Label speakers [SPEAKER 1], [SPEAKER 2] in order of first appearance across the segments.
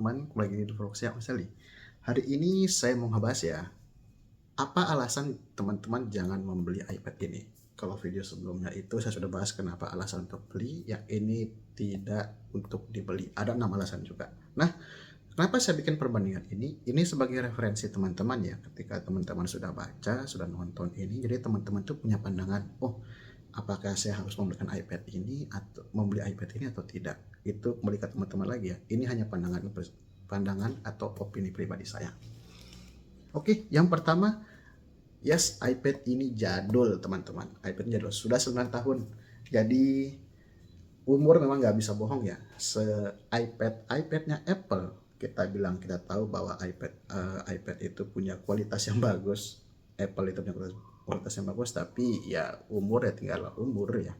[SPEAKER 1] teman-teman, kembali lagi di vlog saya, Mas Ali. Hari ini saya mau ngebahas ya, apa alasan teman-teman jangan membeli iPad ini. Kalau video sebelumnya itu saya sudah bahas kenapa alasan untuk beli, yang ini tidak untuk dibeli. Ada 6 alasan juga. Nah, kenapa saya bikin perbandingan ini? Ini sebagai referensi teman-teman ya, ketika teman-teman sudah baca, sudah nonton ini, jadi teman-teman tuh punya pandangan, oh apakah saya harus membelikan iPad ini atau membeli iPad ini atau tidak. Itu kembali ke teman-teman lagi ya, ini hanya pandangan atau opini pribadi saya. Oke, yang pertama, yes, iPad ini jadul teman-teman. iPad jadul, sudah 9 tahun. Jadi umur memang nggak bisa bohong ya. iPadnya Apple, kita bilang kita tahu bahwa iPad itu punya kualitas yang bagus. Apple itu punya kualitas yang bagus, tapi ya umur ya tinggal umur ya.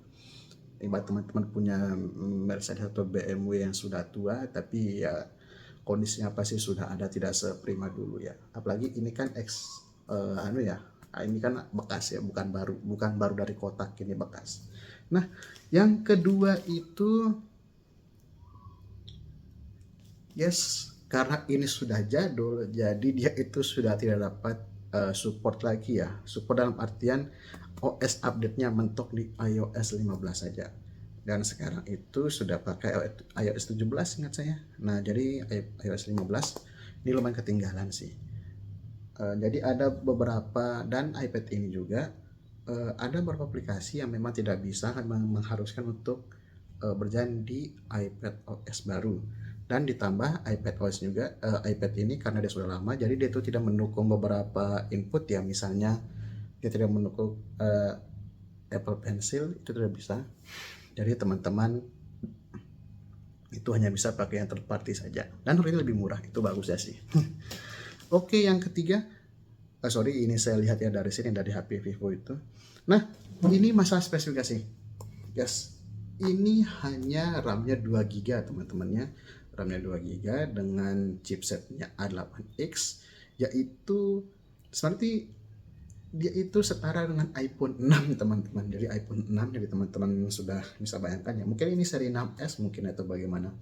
[SPEAKER 1] Ibarat teman-teman punya Mercedes atau BMW yang sudah tua, tapi ya kondisinya pasti sudah ada tidak seprima dulu ya. Apalagi ini kan ini kan bekas ya, bukan baru dari kotak, ini bekas. Nah, yang kedua itu, yes, karena ini sudah jadul, jadi dia itu sudah tidak dapat support lagi ya. Support dalam artian OS update-nya mentok di iOS 15 saja. Dan sekarang itu sudah pakai iOS 17 ingat saya. Nah, jadi iOS 15 ini lumayan ketinggalan sih. Jadi ada beberapa, dan iPad ini juga ada beberapa aplikasi yang memang tidak bisa, mengharuskan untuk berjalan di iPad OS baru. Dan ditambah iPad OS juga, iPad ini karena dia sudah lama, jadi dia itu tidak mendukung beberapa input ya, misalnya dia tidak mendukung Apple Pencil, itu tidak bisa. Jadi teman-teman itu hanya bisa pakai yang third party saja, dan harganya lebih murah, itu bagus ya sih. Oke, yang ketiga, sorry, ini saya lihat ya dari sini, dari HP Vivo itu. Nah, ini masalah spesifikasi. Yes, ini hanya RAM-nya 2 GB teman-temannya. RAM-nya 2 GB dengan chipsetnya A8X, yaitu seperti dia itu setara dengan iPhone 6 teman-teman. Jadi iPhone 6, jadi teman-teman sudah bisa bayangkan ya. Mungkin ini seri 6S mungkin atau bagaimana.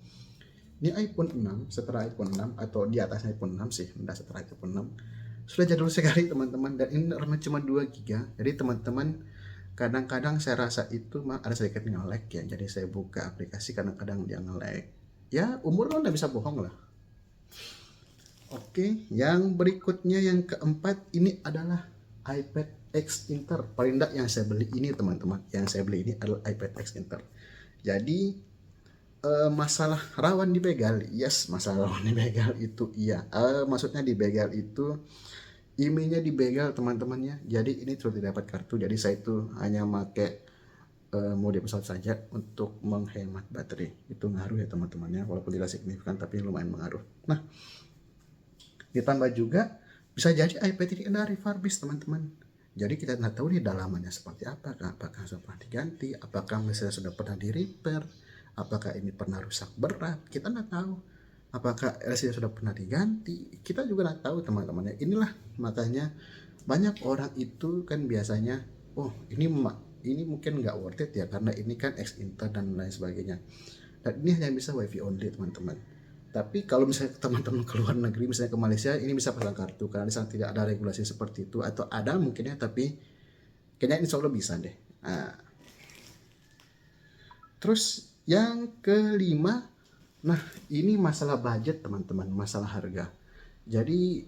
[SPEAKER 1] Ini iPhone 6, setara iPhone 6 atau di atas iPhone 6 sih, udah setara iPhone 6. Sudah jadul sekali teman-teman, dan ini RAM cuma 2 GB. Jadi teman-teman, kadang-kadang saya rasa itu ada sedikit nge-lag ya. Jadi saya buka aplikasi, kadang-kadang dia nge-lag. Ya, umur lo nggak bisa bohong lah. Oke, yang berikutnya, yang keempat, ini adalah iPad X Inter. Paling enggak yang saya beli ini teman-teman, yang saya beli ini adalah iPad X Inter. Jadi masalah rawan dibegal, yes, masalah rawan dibegal itu iya. Maksudnya dibegal itu emailnya dibegal teman-temannya. Jadi ini sudah tidak dapat kartu. Jadi saya itu hanya pakai mode pesawat saja untuk menghemat baterai. Itu ngaruh ya teman-temannya, walaupun tidak signifikan tapi lumayan mengaruh. Nah, ditambah juga bisa jadi iPad ini ada refurbish teman-teman. Jadi kita nggak tahu nih dalamannya seperti apa, apakah sudah pernah diganti, apakah misalnya sudah pernah di repair, apakah ini pernah rusak berat, kita nggak tahu. Apakah LCD sudah pernah diganti, kita juga nggak tahu teman-teman ya. Inilah makanya banyak orang itu kan biasanya, oh ini mungkin nggak worth it ya, karena ini kan X Inter dan lain sebagainya. Dan ini hanya bisa WiFi only teman-teman. Tapi kalau misalnya teman-teman ke luar negeri, misalnya ke Malaysia, ini bisa pasang kartu karena di sana tidak ada regulasi seperti itu, atau ada mungkin ya, tapi kayaknya insya Allah bisa deh. Nah, terus yang kelima, nah ini masalah budget teman-teman, masalah harga. Jadi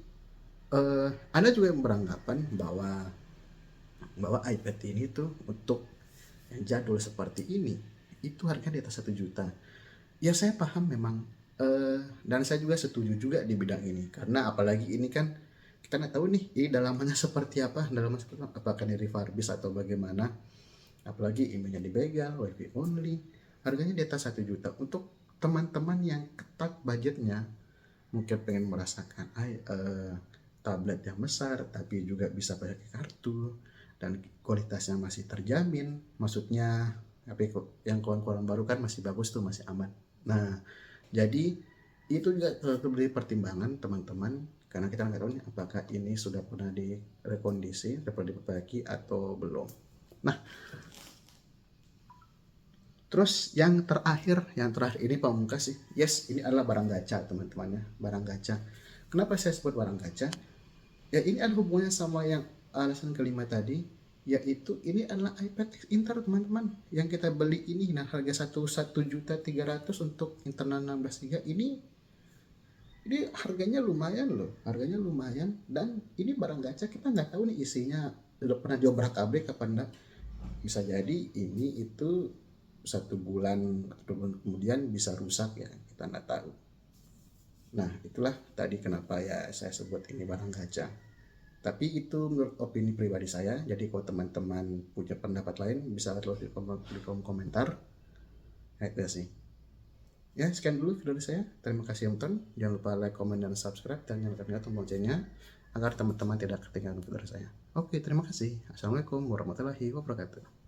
[SPEAKER 1] Anda juga yang beranggapan bahwa iPad ini tuh untuk yang jadul seperti ini itu harganya di atas 1 juta. Ya saya paham memang, dan saya juga setuju juga di bidang ini, karena apalagi ini kan kita nggak tahu nih ini dalamannya seperti apa, apakah ini refurbish atau bagaimana. Apalagi emailnya dibegal, wifi only, harganya di atas 1 juta. Untuk teman-teman yang ketat budgetnya, mungkin pengen merasakan tablet yang besar tapi juga bisa pakai kartu dan kualitasnya masih terjamin, maksudnya HP yang kawan-kawan baru kan masih bagus tuh, masih aman. Nah, jadi itu juga menjadi pertimbangan teman-teman, karena kita nggak tahu nih apakah ini sudah pernah direkondisi, sudah pernah diperbaiki atau belum. Nah, Terus yang terakhir ini pamungkas sih. Yes, ini adalah barang gacha teman-teman ya, barang gacha. Kenapa saya sebut barang gacha? Ya ini ada hubungannya sama yang alasan kelima tadi, yaitu ini adalah iPad Intel teman-teman. Yang kita beli ini, nah harga 1.300.000 untuk internal 16 GB ini harganya lumayan loh, harganya lumayan. Dan ini barang gacha, kita nggak tahu nih isinya udah pernah diobrak abrik apa enggak. Bisa jadi ini itu 1 bulan atau 2 bulan kemudian bisa rusak ya, kita nggak tahu. Nah itulah tadi kenapa ya saya sebut ini barang gacha. Tapi itu menurut opini pribadi saya. Jadi kalau teman-teman punya pendapat lain bisa tulis di kolom komentar. Nah, itu sih. Ya, sekian dulu video dari saya. Terima kasih yang nonton. Jangan lupa like, comment, dan subscribe. Dan nyalakan tombol loncengnya agar teman-teman tidak ketinggalan video dari saya. Oke, terima kasih. Assalamualaikum warahmatullahi wabarakatuh.